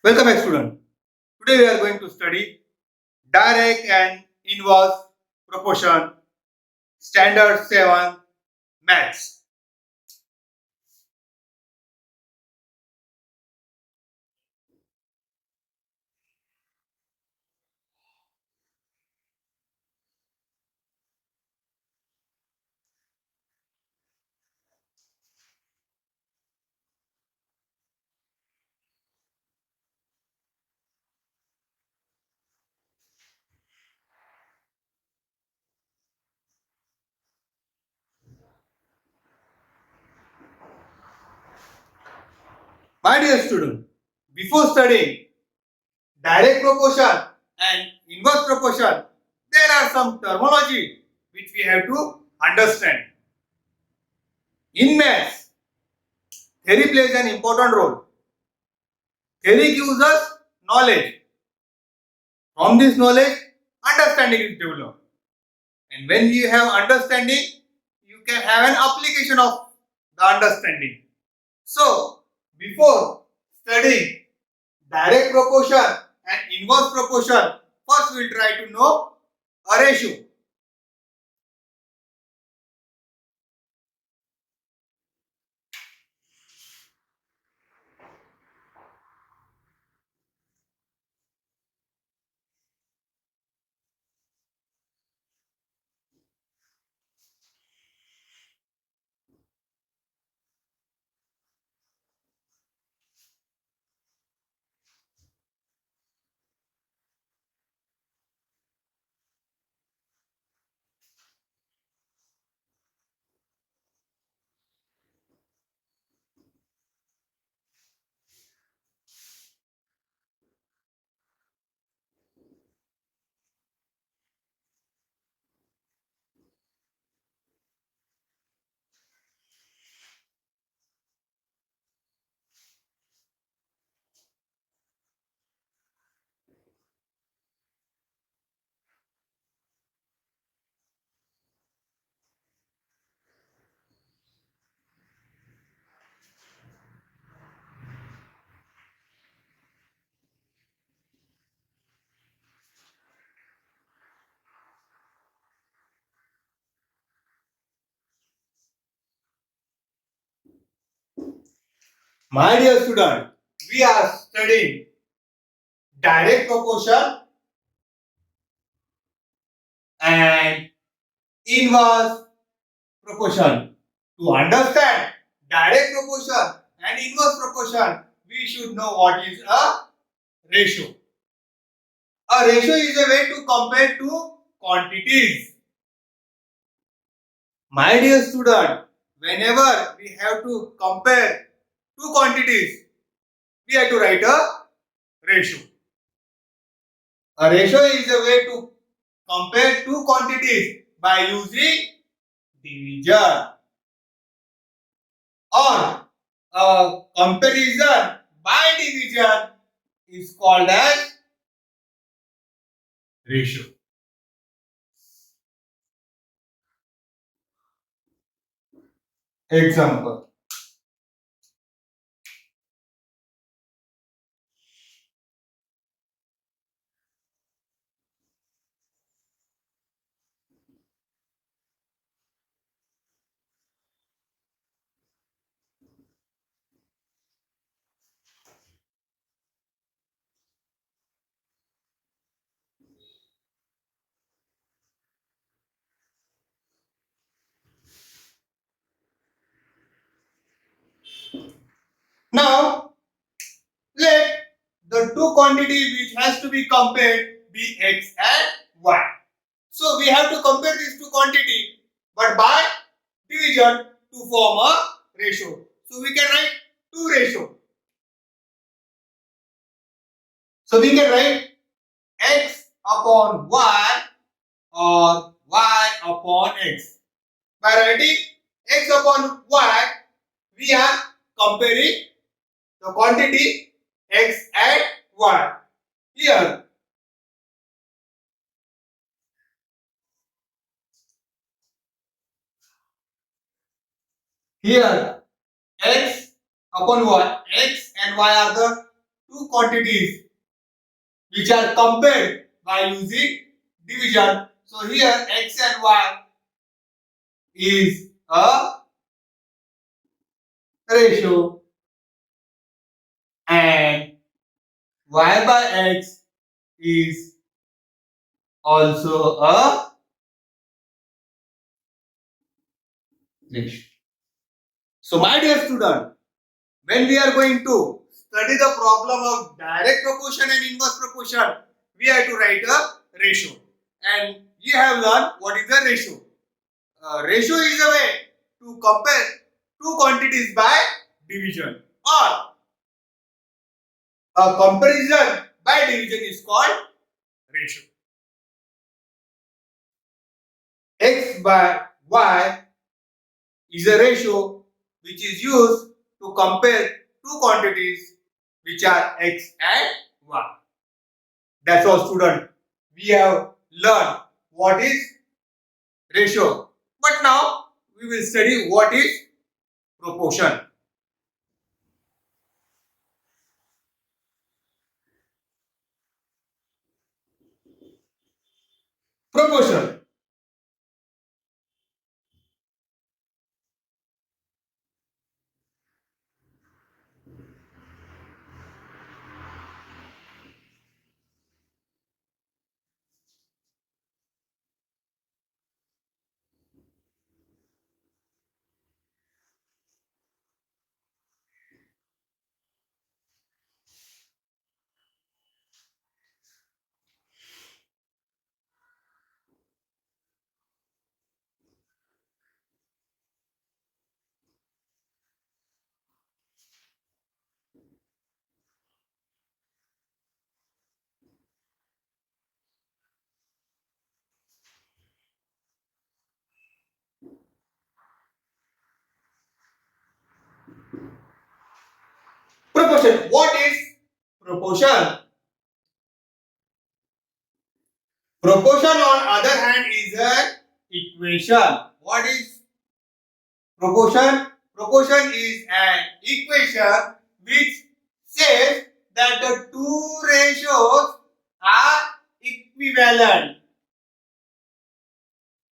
Welcome back, student. Today we are going to study direct and inverse proportion, standard 7 maths. My dear student, before studying direct proportion and inverse proportion, there are some terminology which we have to understand. In maths, theory plays an important role. Theory gives us knowledge. From this knowledge, understanding is developed. And when you have understanding, you can have an application of the understanding. So, before studying direct proportion and inverse proportion, first we'll try to know a ratio. My dear student, we are studying direct proportion and inverse proportion. To understand direct proportion and inverse proportion, we should know what is a ratio. A ratio is a way to compare two quantities. My dear student, whenever we have to compare two quantities, we have to write a ratio. A ratio is a way to compare two quantities by using division, or a comparison by division is called as ratio. Example. Now, let the two quantity which has to be compared be x and y. So we have to compare these two quantity, but by division to form a ratio. So we can write two ratio. So we can write x upon y or y upon x. By writing x upon y, we are comparing the quantity x and y. Here, here x upon y, x and y are the two quantities which are compared by using division. So here x and y is a ratio and y by x is also a ratio. So my dear student, when we are going to study the problem of direct proportion and inverse proportion, we have to write a ratio. And you have learned what is a ratio. Ratio is a way to compare two quantities by division, or a comparison by division is called ratio. X by y is a ratio which is used to compare two quantities which are x and y. That's all, student. We have learned what is ratio. But now we will study what is proportion. Proportion. Proportion. What is proportion? Proportion on other hand is an equation. What is proportion? Proportion is an equation which says that the two ratios are equivalent.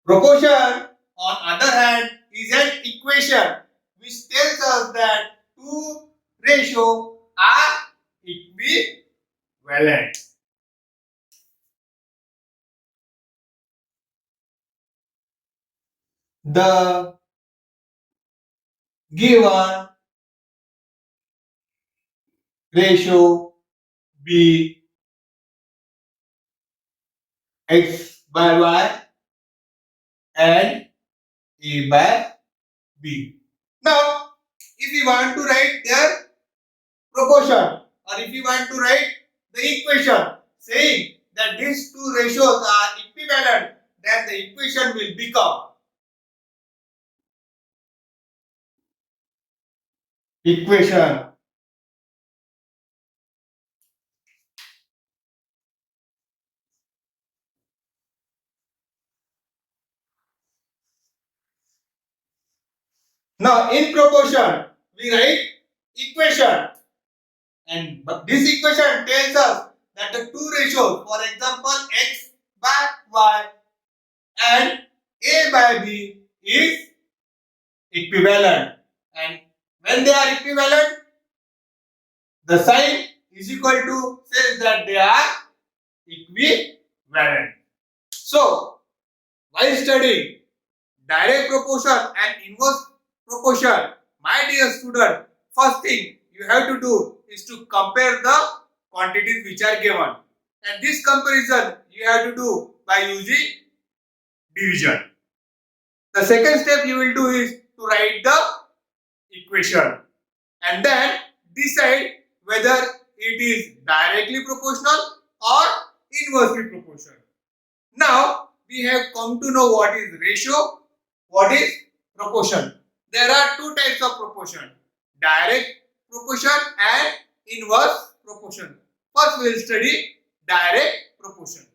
Proportion on other hand is an equation which tells us that two ratios are equivalent. The given ratio be x by y and a by b. Now, if we want to write their proportion, or if we want to write the equation saying that these two ratios are equivalent, then the equation will become equation now in proportion we write equation, and this equation tells us that the two ratios, for example x by y and a by b, is equivalent, and when they are equivalent, the sign is equal to says that they are equivalent. So while studying direct proportion and inverse proportion, my dear student, first thing you have to do is to compare the quantities which are given, and this comparison you have to do by using division. The second step you will do is to write the equation and then decide whether it is directly proportional or inversely proportional. Now we have come to know what is ratio, what is proportion. There are two types of proportion: direct proportion and inverse proportion. First we will study direct proportion.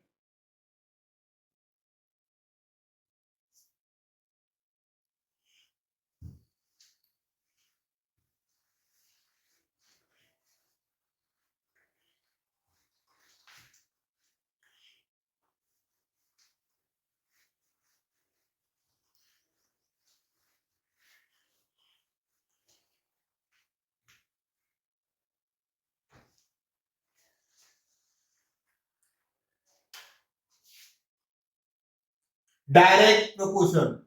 Direct proportion.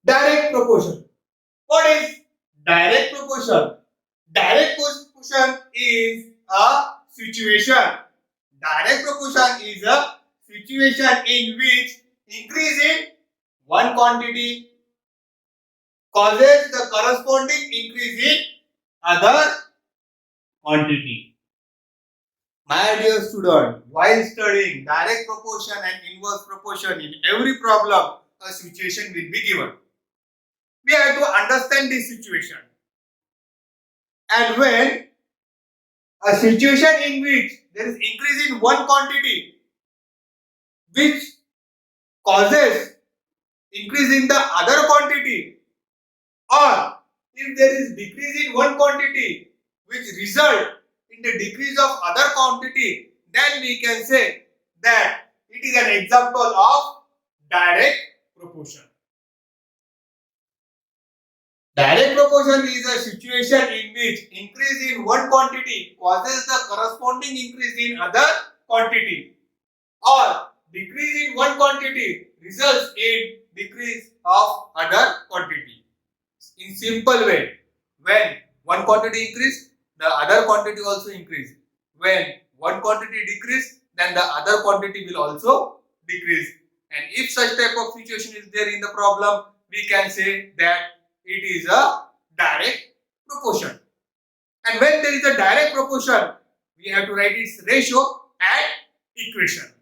Direct proportion. What is direct proportion? Direct proportion is a situation. Direct proportion is a situation in which increase in one quantity causes the corresponding increase in other quantity. My dear student, while studying direct proportion and inverse proportion in every problem, a situation will be given. We have to understand this situation. And when a situation in which there is increase in one quantity which causes increase in the other quantity, or if there is decrease in one quantity which result in the decrease of other quantity, then we can say that it is an example of direct proportion. Direct proportion is a situation in which increase in one quantity causes the corresponding increase in other quantity, or decrease in one quantity results in decrease of other quantity. In simple way, when one quantity increase, the other quantity also increase. When one quantity decrease, then the other quantity will also decrease. And if such type of situation is there in the problem, we can say that it is a direct proportion. And when there is a direct proportion, we have to write its ratio and equation.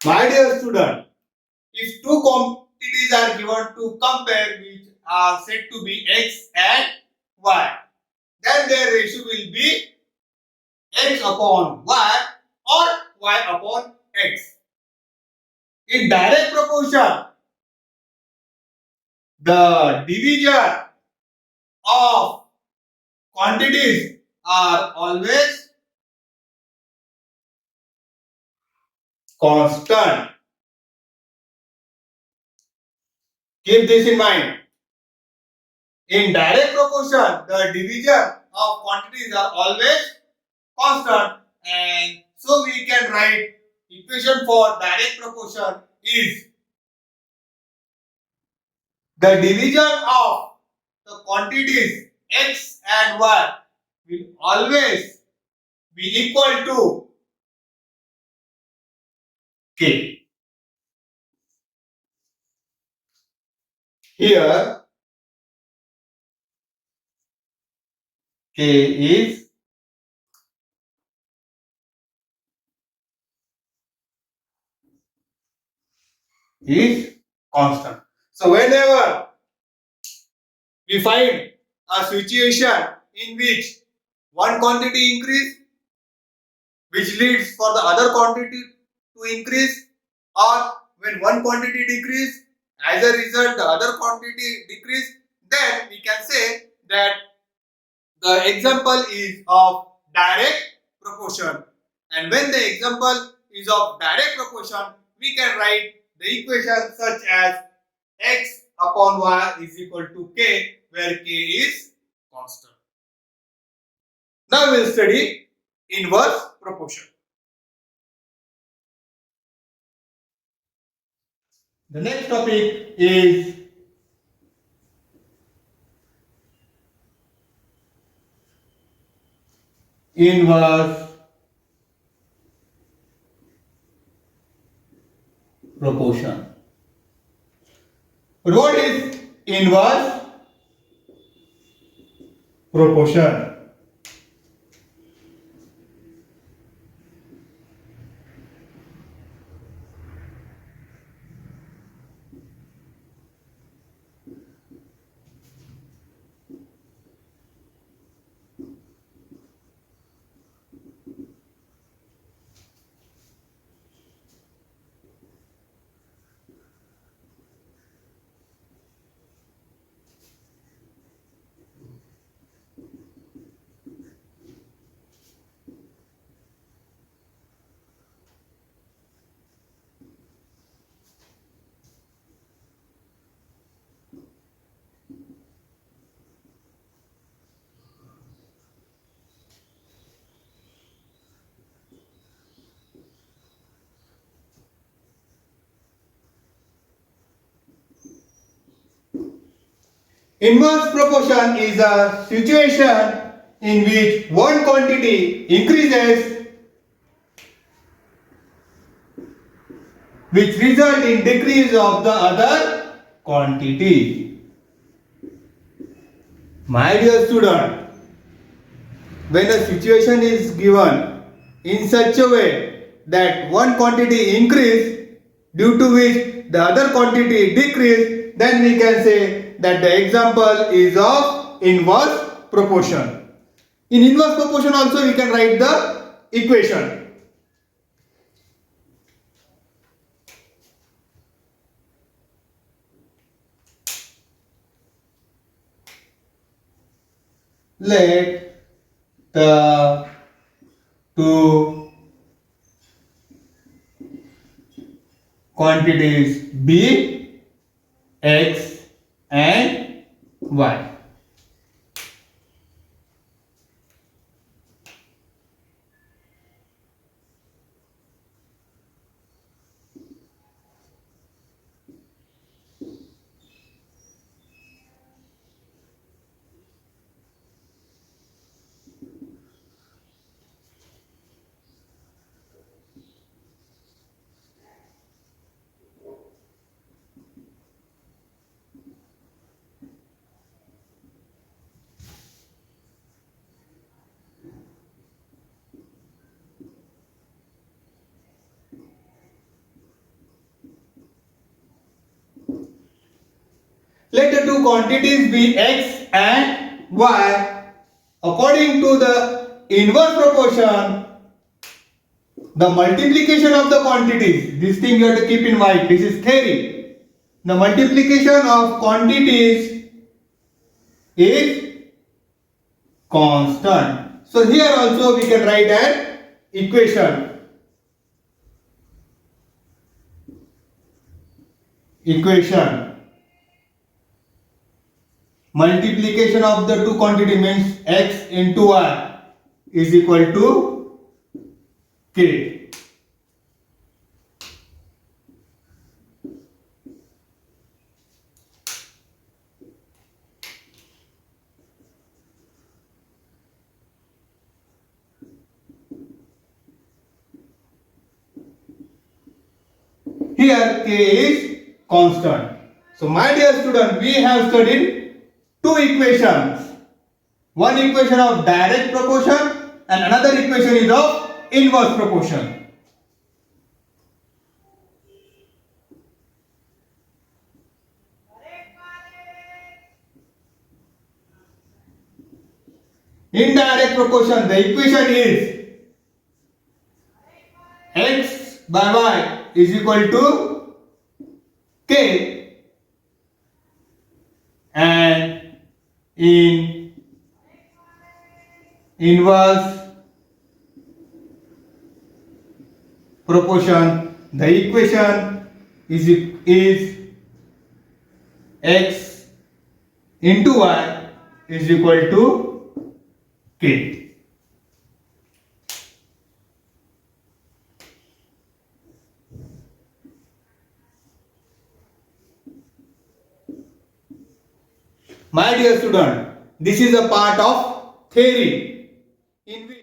My dear student, if two quantities are given to compare which are said to be x and y, then their ratio will be x upon y or y upon x. In direct proportion, the division of quantities are always constant. Keep this in mind. In direct proportion, the division of quantities are always constant, and so we can write equation for direct proportion is the division of the quantities x and y will always be equal to k. Here k is constant. So whenever we find a situation in which one quantity increase, which leads for the other quantity to increase, or when one quantity decrease, as a result the other quantity decrease, then we can say that the example is of direct proportion. And when the example is of direct proportion, we can write the equation such as x upon y is equal to k, where k is constant. Now we will study inverse proportion. The next topic is inverse proportion. But what is inverse proportion? Inverse proportion is a situation in which one quantity increases, which result in decrease of the other quantity. My dear student, when a situation is given in such a way that one quantity increase due to which the other quantity decrease, then we can say that the example is of inverse proportion. In inverse proportion also we can write the equation. Let the two quantities be x and y. two quantities be x and y, according to the inverse proportion, the multiplication of the quantities, this thing you have to keep in mind, this is theory. The multiplication of quantities is constant. So here also we can write an equation. Multiplication of the two quantity means x into y is equal to k. Here k is constant. So my dear student, we have studied two equations. One equation of direct proportion and another equation is of inverse proportion. In direct proportion, the equation is x by y is equal to k, and in inverse proportion, the equation is x into y is equal to k. My dear student, this is a part of theory in which